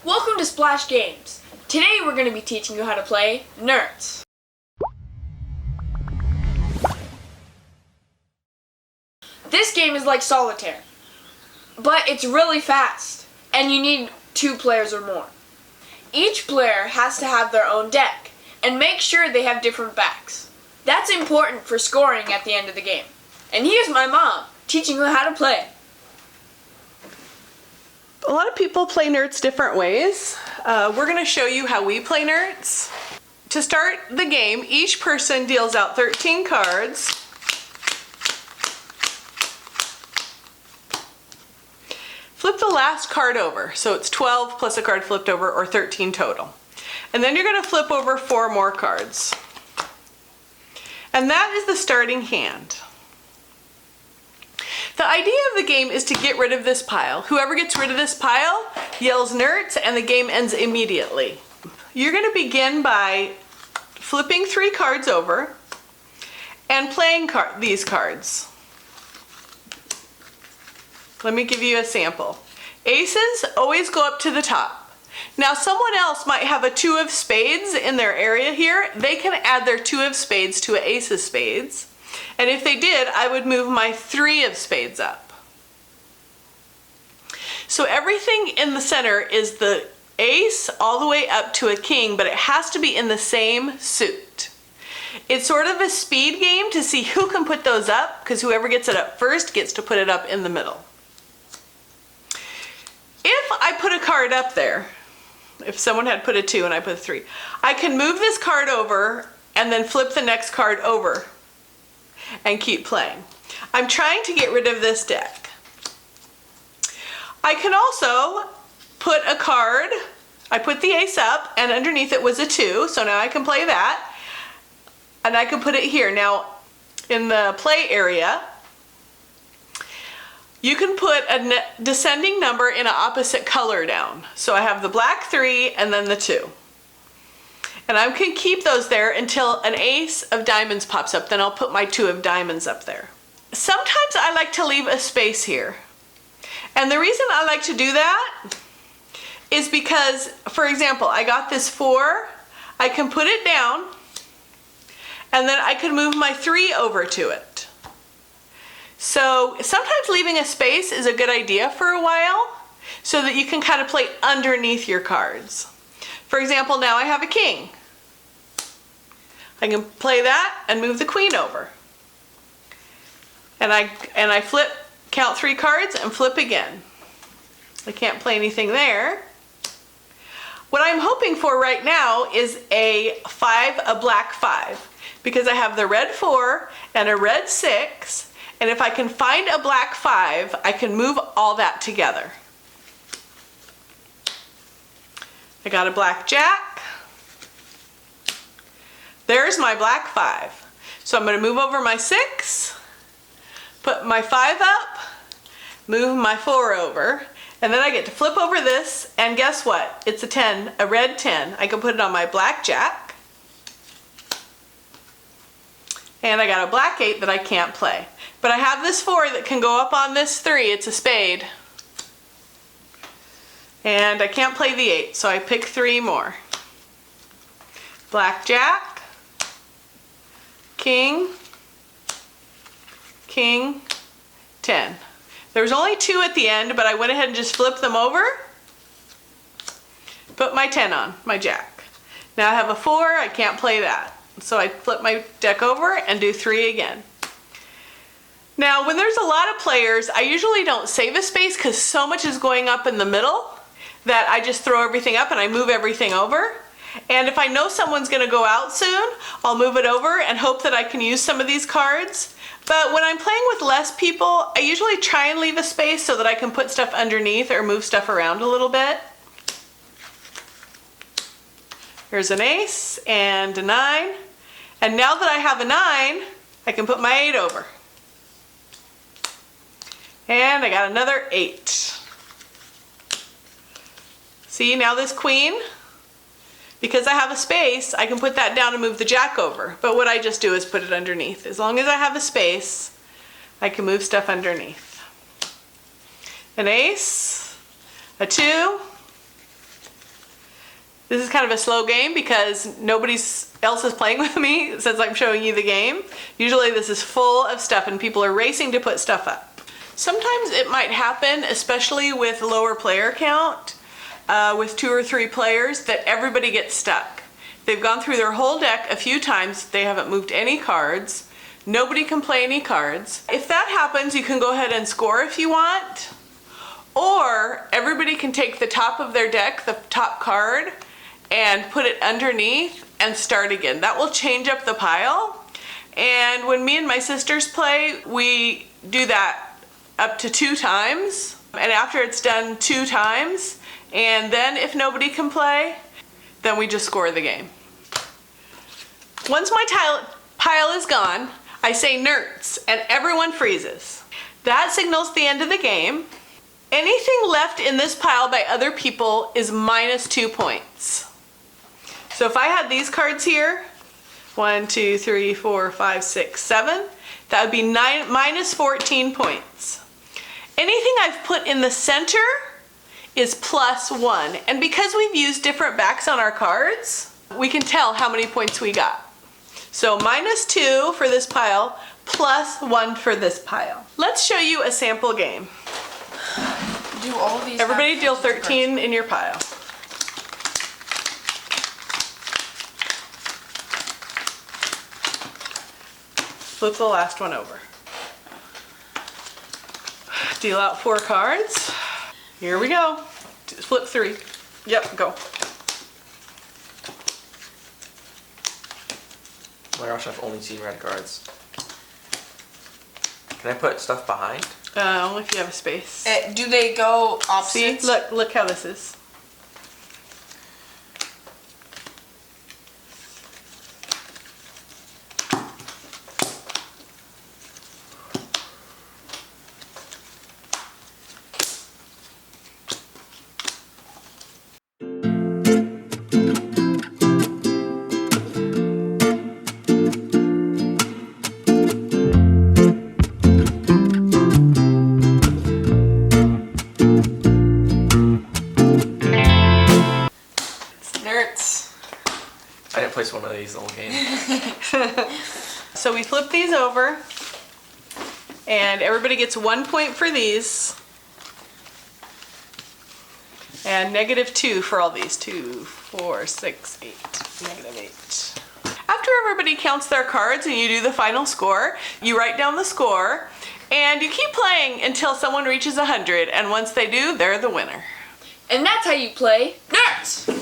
Welcome to Splash Games. Today we're going to be teaching you how to play Nertz. This game is like solitaire, but it's really fast, and you need 2 players or more. Each player has to have their own deck, and make sure they have different backs. That's important for scoring at the end of the game. And here's my mom, teaching you how to play. A lot of people play Nertz different ways. We're going to show you how we play Nertz. To start the game, each person deals out 13 cards. Flip the last card over, so it's 12 plus a card flipped over, or 13 total. And then you're going to flip over 4 more cards. And that is the starting hand. The idea of the game is to get rid of this pile. Whoever gets rid of this pile yells Nertz, and the game ends immediately. You're going to begin by flipping 3 cards over and playing these cards. Let me give you a sample. Aces always go up to the top. Now someone else might have a 2 of spades in their area here. They can add their 2 of spades to an ace of spades. And if they did, I would move my 3 of spades up. So everything in the center is the ace all the way up to a king, but it has to be in the same suit. It's sort of a speed game to see who can put those up, because whoever gets it up first gets to put it up in the middle. If I put a card up there, if someone had put a 2 and I put a 3, I can move this card over and then flip the next card over and keep playing. I'm trying to get rid of this deck. I can also put a card, I put the ace up and underneath it was a 2, so now I can play that. And I can put it here. Now in the play area, you can put a descending number in an opposite color down. So I have the black 3 and then the 2. And I can keep those there until an ace of diamonds pops up. Then I'll put my 2 of diamonds up there. Sometimes I like to leave a space here. And the reason I like to do that is because, for example, I got this 4. I can put it down and then I can move my 3 over to it. So sometimes leaving a space is a good idea for a while so that you can kind of play underneath your cards. For example, now I have a king. I can play that and move the queen over. And I flip, count 3 cards and flip again. I can't play anything there. What I'm hoping for right now is a black 5, because I have the red 4 and a red 6, and if I can find a black 5, I can move all that together. I got a black jack. There's my black 5. So I'm going to move over my 6, put my 5 up, move my 4 over, and then I get to flip over this, and guess what? It's a 10, a red 10. I can put it on my black jack. And I got a black 8 that I can't play. But I have this 4 that can go up on this 3. It's a spade. And I can't play the 8, so I pick 3 more. Black jack, king, king, 10. There was only 2 at the end, but I went ahead and just flipped them over. Put my 10 on, my jack. Now I have a 4, I can't play that. So I flip my deck over and do 3 again. Now when there's a lot of players, I usually don't save a space because so much is going up in the middle that I just throw everything up and I move everything over. And if I know someone's going to go out soon, I'll move it over and hope that I can use some of these cards. But when I'm playing with less people, I usually try and leave a space so that I can put stuff underneath or move stuff around a little bit. Here's an ace and a 9. And now that I have a 9, I can put my 8 over. And I got another 8. See, now this queen, because I have a space, I can put that down and move the jack over. But what I just do is put it underneath. As long as I have a space, I can move stuff underneath. An ace, a 2, This is kind of a slow game because nobody else is playing with me since I'm showing you the game. Usually this is full of stuff and people are racing to put stuff up. Sometimes it might happen, especially with lower player count, with 2 or 3 players, that everybody gets stuck. They've gone through their whole deck a few times, they haven't moved any cards, nobody can play any cards. If that happens, you can go ahead and score if you want, or everybody can take the top of their deck, the top card, and put it underneath and start again. That will change up the pile. And when me and my sisters play, we do that up to 2 times. And after it's done 2 times, and then if nobody can play, then we just score the game. Once my pile is gone, I say Nertz, and everyone freezes. That signals the end of the game. Anything left in this pile by other people is minus 2 points. So if I had these cards here, 1, 2, 3, 4, 5, 6, 7, that would be minus 14 points. Anything I've put in the center is plus 1. And because we've used different backs on our cards, we can tell how many points we got. So minus 2 for this pile, plus 1 for this pile. Let's show you a sample game. Do all of these? Everybody deal 13 in your pile. Flip the last one over. Deal out 4 cards. Here we go. Flip 3. Yep, go. Oh my gosh, I've only seen red cards. Can I put stuff behind? Only if you have a space. Do they go See, opposites? look how this is. Nertz. I didn't place one of these the whole game. So we flip these over, and everybody gets 1 point for these, and -2 for all these. 2, 4, 6, 8, -8. After everybody counts their cards and you do the final score, you write down the score, and you keep playing until someone reaches 100, and once they do, they're the winner. And that's how you play Nertz.